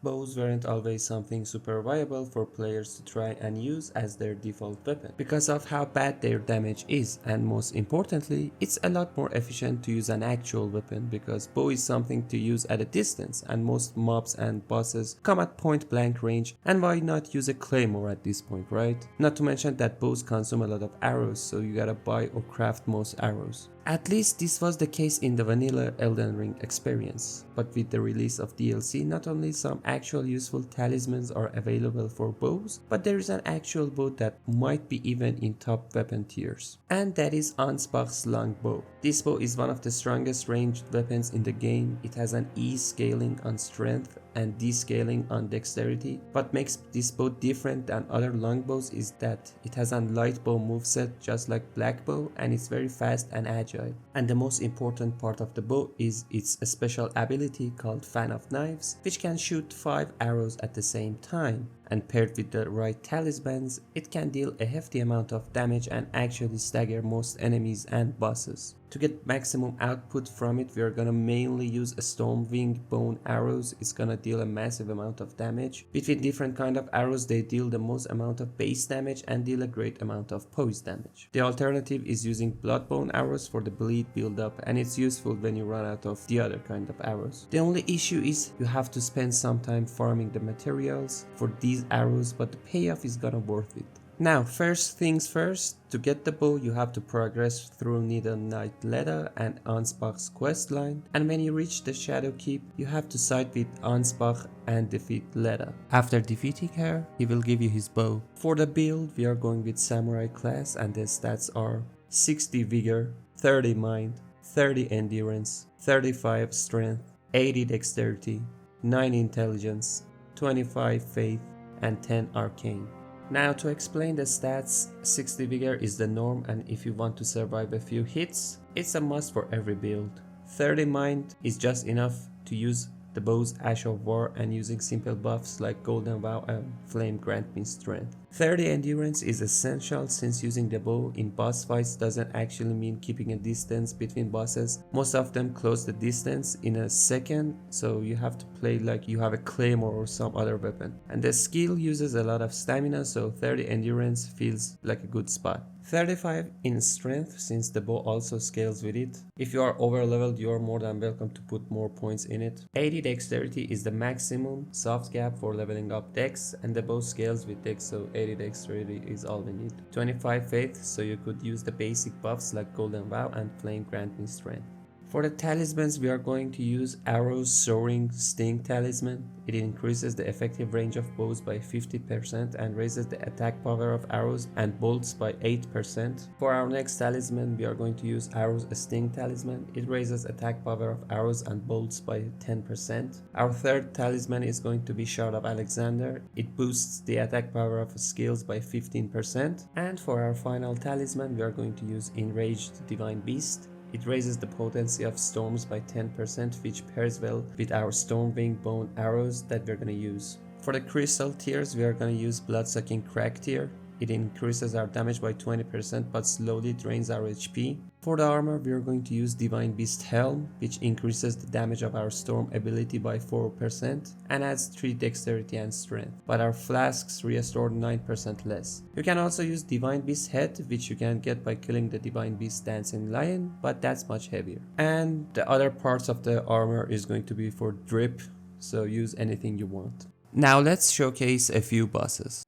bows weren't always something super viable for players to try and use as their default weapon because of how bad their damage is, and most importantly, it's a lot more efficient to use an actual weapon because bow is something to use at a distance and most mobs and bosses come at point blank range, and why not use a claymore at this point, right? Not to mention that bows consume a lot of arrows, so you gotta buy or craft most arrows. At least this was the case in the vanilla Elden Ring experience, but with the release of DLC, not only some actual useful talismans are available for bows, but there is an actual bow that might be even in top weapon tiers, and that is Ansbach's longbow. This bow is one of the strongest ranged weapons in the game. It has an E scaling on strength and descaling on dexterity. What makes this bow different than other longbows is that it has a light bow moveset just like black bow, and it's very fast and agile. And the most important part of the bow is its special ability called Fan of Knives, which can shoot 5 arrows at the same time, and paired with the right talismans, it can deal a hefty amount of damage and actually stagger most enemies and bosses. To get maximum output from it, we are gonna mainly use a Stormwing bone arrows. It's gonna deal a massive amount of damage. Between different kind of arrows, they deal the most amount of base damage and deal a great amount of poise damage. The alternative is using Bloodbone arrows for the bleed build-up, and it's useful when you run out of the other kind of arrows. The only issue is you have to spend some time farming the materials for these arrows, but the payoff is gonna worth it. Now, first things first, to get the bow you have to progress through Needle Knight Leda and Ansbach's questline, and when you reach the Shadow Keep, you have to side with Ansbach and defeat Leda. After defeating her, he will give you his bow. For the build, we are going with Samurai class, and the stats are 60 Vigor, 30 Mind, 30 Endurance, 35 Strength, 80 Dexterity, 9 Intelligence, 25 Faith, and 10 Arcane. Now to explain the stats, 60 Vigor is the norm, and if you want to survive a few hits, it's a must for every build. 30 Mind is just enough to use the bow's Ash of War, and using simple buffs like Golden Vow and Flame grant me strength. 30 Endurance is essential since using the bow in boss fights doesn't actually mean keeping a distance between bosses. Most of them close the distance in a second, so you have to play like you have a claymore or some other weapon. And the skill uses a lot of stamina, so 30 Endurance feels like a good spot. 35 in strength since the bow also scales with it. If you are over leveled, you are more than welcome to put more points in it. 80 dexterity is the maximum soft cap for leveling up dex, and the bow scales with dex, so 80 dexterity is all we need. 25 faith, so you could use the basic buffs like Golden Vow and Flame grant me strength. For the talismans, we are going to use Arrow's Soaring Sting talisman. It increases the effective range of bows by 50% and raises the attack power of arrows and bolts by 8%. For our next talisman, we are going to use Arrow's Sting talisman. It raises attack power of arrows and bolts by 10%. Our third talisman is going to be Shard of Alexander. It boosts the attack power of skills by 15%. And for our final talisman, we are going to use Enraged Divine Beast. It raises the potency of storms by 10%, which pairs well with our Stormwing bone arrows that we're going to use. For the crystal tiers, we are going to use Bloodsucking Crack tier. It increases our damage by 20% but slowly drains our HP. For the armor, we are going to use Divine Beast Helm, which increases the damage of our storm ability by 4% and adds 3 dexterity and strength, but our flasks restore 9% less. You can also use Divine Beast Head, which you can get by killing the Divine Beast Dancing Lion, but that's much heavier. And the other parts of the armor is going to be for drip, so use anything you want. Now let's showcase a few bosses.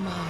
mine.